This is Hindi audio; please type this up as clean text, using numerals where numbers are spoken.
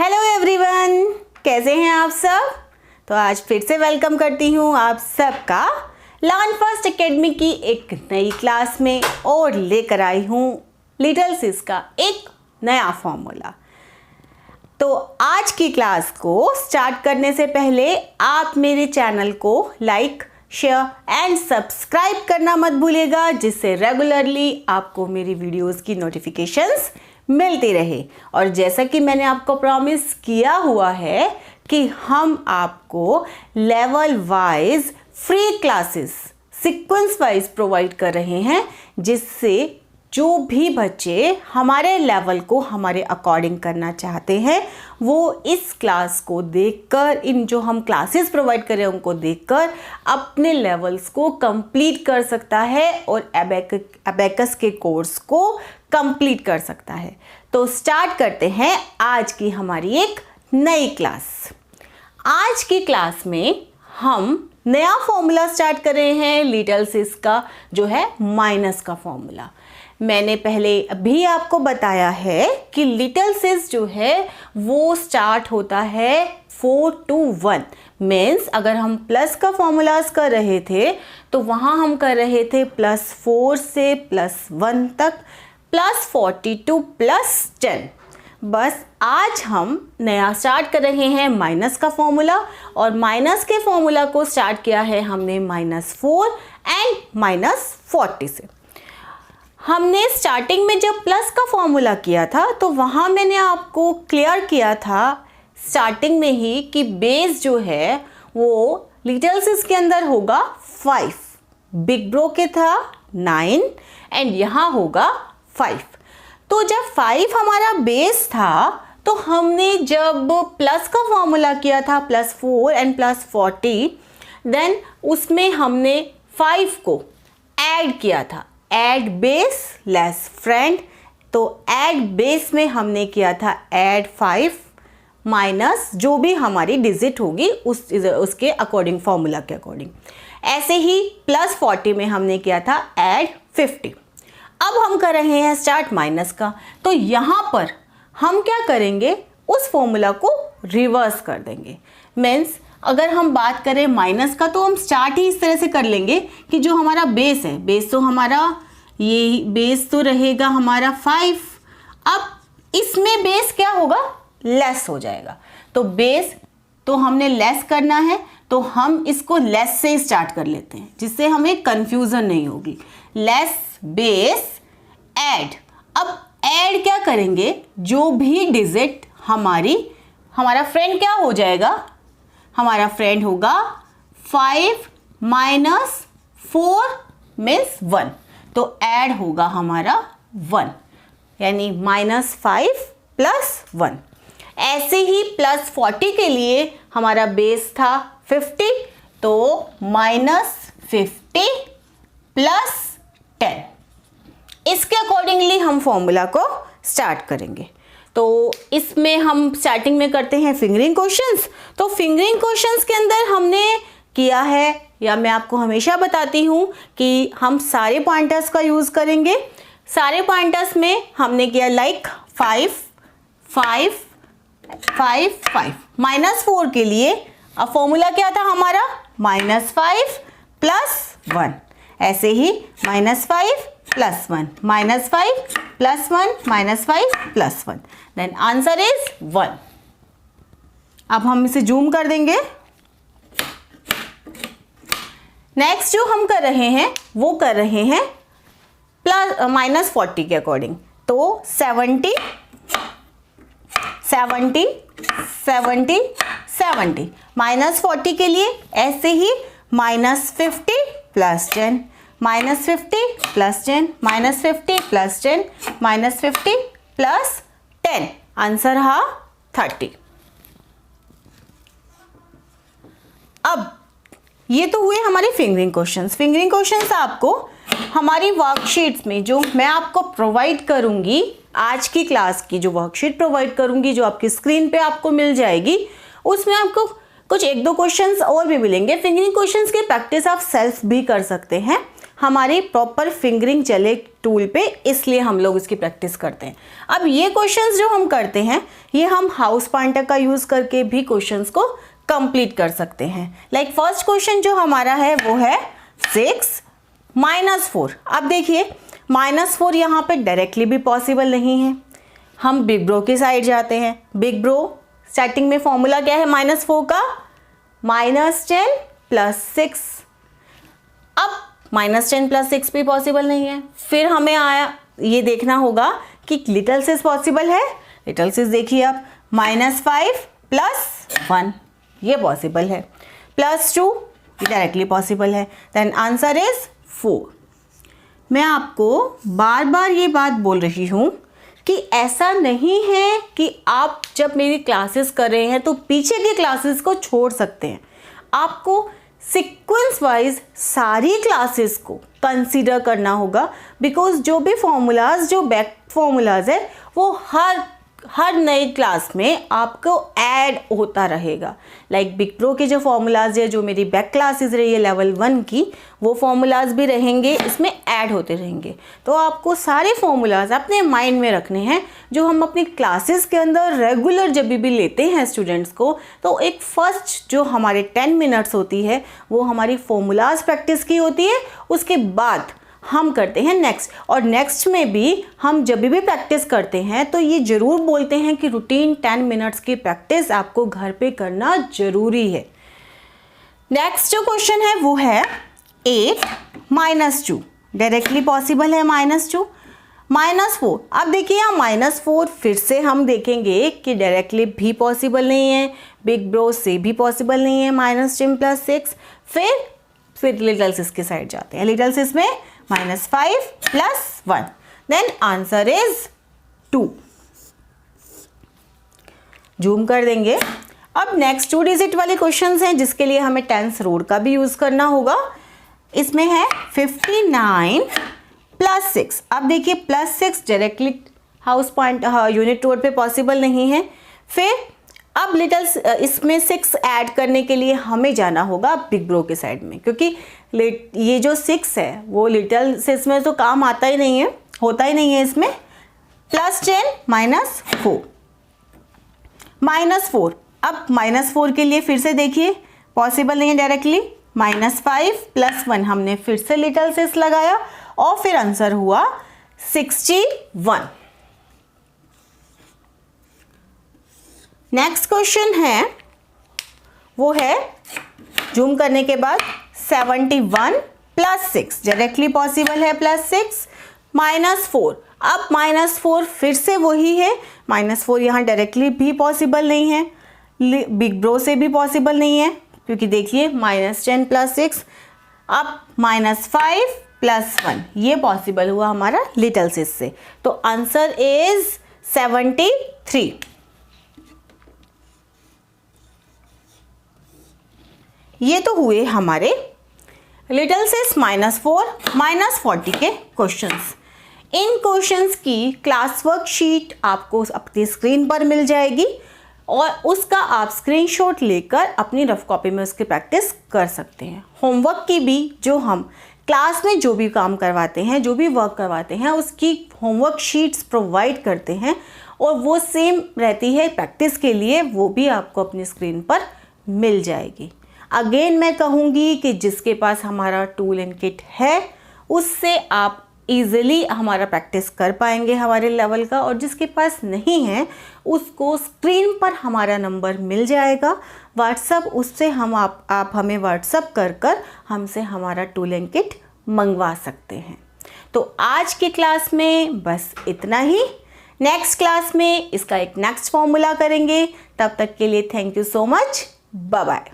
हेलो एवरीवन, कैसे हैं आप सब। तो आज फिर से वेलकम करती हूँ आप सबका लर्न फर्स्ट एकेडमी की एक नई क्लास में और लेकर आई हूँ लिटिल सिस का एक नया फॉर्मूला। तो आज की क्लास को स्टार्ट करने से पहले आप मेरे चैनल को लाइक, शेयर एंड सब्सक्राइब करना मत भूलिएगा, जिससे रेगुलरली आपको मेरी वीडियोस की नोटिफिकेशंस मिलती रहे। और जैसा कि मैंने आपको प्रॉमिस किया हुआ है कि हम आपको level wise free classes sequence wise provide कर रहे हैं, जिससे जो भी बच्चे हमारे लेवल को हमारे अकॉर्डिंग करना चाहते हैं वो इस क्लास को देखकर, इन जो हम क्लासेस प्रोवाइड कर रहे हैं उनको देखकर अपने लेवल्स को कंप्लीट कर सकता है और अबेकस के कोर्स को कंप्लीट कर सकता है। तो स्टार्ट करते हैं आज की हमारी एक नई क्लास। आज की क्लास में हम नया फॉर्मूला स्टार्ट कर रहे हैं लिटिल सिस का, जो है माइनस का फॉर्मूला। मैंने पहले अभी आपको बताया है कि लिटिल सिस जो है वो स्टार्ट होता है 4 to 1। मीन्स अगर हम प्लस का फॉर्मूलाज कर रहे थे तो वहाँ हम कर रहे थे +4 से +1 तक, +40 to +10। बस आज हम नया स्टार्ट कर रहे हैं माइनस का फॉर्मूला, और माइनस के फॉर्मूला को स्टार्ट किया है हमने -4 एंड -40 से। हमने स्टार्टिंग में जब प्लस का फॉर्मूला किया था तो वहाँ मैंने आपको क्लियर किया था स्टार्टिंग में ही कि बेस जो है वो लिटिल सिस के अंदर होगा 5, बिग ब्रो के था 9 एंड यहाँ होगा 5। तो जब 5 हमारा बेस था तो हमने जब प्लस का फॉर्मूला किया था +4 एंड +40, देन उसमें हमने 5 को ऐड किया था, ऐड बेस लेस फ्रेंड। तो ऐड बेस में हमने किया था ऐड 5 माइनस जो भी हमारी डिजिट होगी उसके अकॉर्डिंग, फॉर्मूला के अकॉर्डिंग। ऐसे ही +40 में हमने किया था ऐड 50। अब हम कर रहे हैं स्टार्ट माइनस का, तो यहाँ पर हम क्या करेंगे, उस फॉर्मूला को रिवर्स कर देंगे। मीन्स अगर हम बात करें माइनस का तो हम स्टार्ट ही इस तरह से कर लेंगे कि जो हमारा बेस है, बेस तो हमारा ये बेस तो रहेगा हमारा 5। अब इसमें बेस क्या होगा, लेस हो जाएगा। तो बेस तो हमने लेस करना है तो हम इसको लेस से स्टार्ट कर लेते हैं, जिससे हमें कंफ्यूजन नहीं होगी। Less base add. अब ऐड क्या करेंगे, जो भी डिजिट हमारा फ्रेंड क्या हो जाएगा, हमारा फ्रेंड होगा 5 - 4 मीन्स 1। तो ऐड होगा हमारा 1, यानी -5 + 1। ऐसे ही +40 के लिए हमारा बेस था 50, तो -50 + 10। इसके अकॉर्डिंगली हम फॉर्मूला को स्टार्ट करेंगे। तो इसमें हम स्टार्टिंग में करते हैं फिंगरिंग क्वेश्चंस। तो फिंगरिंग क्वेश्चंस के अंदर हमने किया है, या मैं आपको हमेशा बताती हूँ कि हम सारे पॉइंटर्स का यूज़ करेंगे। सारे पॉइंटर्स में हमने किया लाइक 5 5 5 5। -4 के लिए अब फॉर्मूला क्या था हमारा, -5 + 1। ऐसे ही -5 + 1, -5 + 1, -5 + 1, देन आंसर इज 1। अब हम इसे जूम कर देंगे। नेक्स्ट जो हम कर रहे हैं वो कर रहे हैं -40 के अकॉर्डिंग। तो 70 70 70 70। -40 के लिए ऐसे ही -50 + 10, -50 + 10, -50 + 10, -50 + 10, आंसर हा 30। अब ये तो हुए हमारे फिंगरिंग क्वेश्चंस। फिंगरिंग क्वेश्चंस आपको हमारी वर्कशीट्स में, जो मैं आपको प्रोवाइड करूंगी, आज की क्लास की जो वर्कशीट प्रोवाइड करूंगी, जो आपकी स्क्रीन पे आपको मिल जाएगी, उसमें आपको कुछ 1-2 क्वेश्चंस और भी मिलेंगे। फिंगरिंग क्वेश्चंस की प्रैक्टिस आप सेल्फ भी कर सकते हैं। हमारी प्रॉपर फिंगरिंग चले टूल पे, इसलिए हम लोग इसकी प्रैक्टिस करते हैं। अब ये क्वेश्चंस जो हम करते हैं ये हम हाउस पॉइंटर का यूज़ करके भी क्वेश्चंस को कंप्लीट कर सकते हैं। लाइक फर्स्ट क्वेश्चन जो हमारा है वो है 6 - 4। अब देखिए -4 यहाँ पे डायरेक्टली भी पॉसिबल नहीं है। हम बिग ब्रो की साइड जाते हैं। बिग ब्रो स्टार्टिंग में फॉर्मूला क्या है -4 का? -10 + 6। अब -10 + 6 भी पॉसिबल नहीं है। फिर हमें ये देखना होगा कि लिटिल सिस पॉसिबल है। लिटिल सिस देखिए आप, -5 + 1 ये पॉसिबल है, +2 ये डायरेक्टली पॉसिबल है। Then answer is 4। मैं आपको बार बार ये बात बोल रही हूँ कि ऐसा नहीं है कि आप जब मेरी क्लासेस कर रहे हैं तो पीछे की क्लासेस को छोड़ सकते हैं। आपको सीक्वेंस वाइज सारी क्लासेस को कंसीडर करना होगा, बिकॉज जो भी फॉर्मूलाज, जो बैक फॉर्मूलाज है वो हर नई क्लास में आपको ऐड होता रहेगा। लाइक बिग प्रो के जो फॉर्मूलाज है, जो मेरी बैक क्लासेस रही है लेवल 1 की, वो फॉर्मूलाज भी रहेंगे, इसमें ऐड होते रहेंगे। तो आपको सारे फॉर्मूलाज अपने माइंड में रखने हैं जो हम अपनी क्लासेस के अंदर रेगुलर जब भी लेते हैं स्टूडेंट्स को। तो एक फर्स्ट जो हमारे 10 मिनट्स होती है वो हमारी फॉर्मूलाज प्रैक्टिस की होती है, उसके बाद हम करते हैं नेक्स्ट। और नेक्स्ट में भी हम जब भी प्रैक्टिस करते हैं तो ये ज़रूर बोलते हैं कि रूटीन 10 मिनट्स की प्रैक्टिस आपको घर पे करना ज़रूरी है। नेक्स्ट जो क्वेश्चन है वो है 8 - 2। डायरेक्टली पॉसिबल है -2 -4। अब देखिए यहाँ -4 फिर से हम देखेंगे कि डायरेक्टली भी पॉसिबल नहीं है, बिग ब्रो से भी पॉसिबल नहीं है, -10 + 6। फिर लिटिल सिस के साइड जाते हैं। लिटिल सिस में -5 + 1, देन आंसर इज 2। जूम कर देंगे। अब नेक्स्ट 2 डिजिट वाले क्वेश्चंस हैं जिसके लिए हमें टेंस रूल का भी यूज करना होगा। इसमें है 59 + 6। अब देखिए +6 directly house point unit road पे पॉसिबल नहीं है। फिर अब इसमें 6 ऐड करने के लिए हमें जाना होगा बिग ब्रो के साइड में, क्योंकि ये जो 6 है वो लिटिल सिस में तो काम आता ही नहीं है, होता ही नहीं है इसमें। +10 - 4 -4। अब -4 के लिए फिर से देखिए पॉसिबल नहीं है डायरेक्टली। -5 + 1 हमने फिर से लिटिल सिस लगाया और फिर आंसर हुआ 61। नेक्स्ट क्वेश्चन है वो है, जूम करने के बाद 71 + 6। डायरेक्टली पॉसिबल है +6 -4। अब -4 फिर से वही है, -4 यहाँ डायरेक्टली भी पॉसिबल नहीं है, बिग ब्रो से भी पॉसिबल नहीं है, क्योंकि देखिए -10 + 6। अब -5 + 1 ये पॉसिबल हुआ हमारा लिटिल सिस से। तो आंसर इज 73। ये तो हुए हमारे लिटिल सिस -4 -40 के क्वेश्चंस। इन क्वेश्चंस की क्लास वर्क शीट आपको अपनी स्क्रीन पर मिल जाएगी और उसका आप स्क्रीनशॉट लेकर अपनी रफ कॉपी में उसकी प्रैक्टिस कर सकते हैं। होमवर्क की भी जो हम क्लास में जो भी काम करवाते हैं, जो भी वर्क करवाते हैं, उसकी होमवर्क शीट्स प्रोवाइड करते हैं और वो सेम रहती है प्रैक्टिस के लिए, वो भी आपको अपनी स्क्रीन पर मिल जाएगी। अगेन मैं कहूँगी कि जिसके पास हमारा टूल एंड किट है उससे आप ईज़िली हमारा प्रैक्टिस कर पाएंगे हमारे लेवल का, और जिसके पास नहीं है उसको स्क्रीन पर हमारा नंबर मिल जाएगा व्हाट्सअप, उससे आप हमें व्हाट्सअप कर हमसे हमारा टूल एंड किट मंगवा सकते हैं। तो आज की क्लास में बस इतना ही। नेक्स्ट क्लास में इसका एक नेक्स्ट फॉर्मूला करेंगे। तब तक के लिए thank you so much. Bye bye.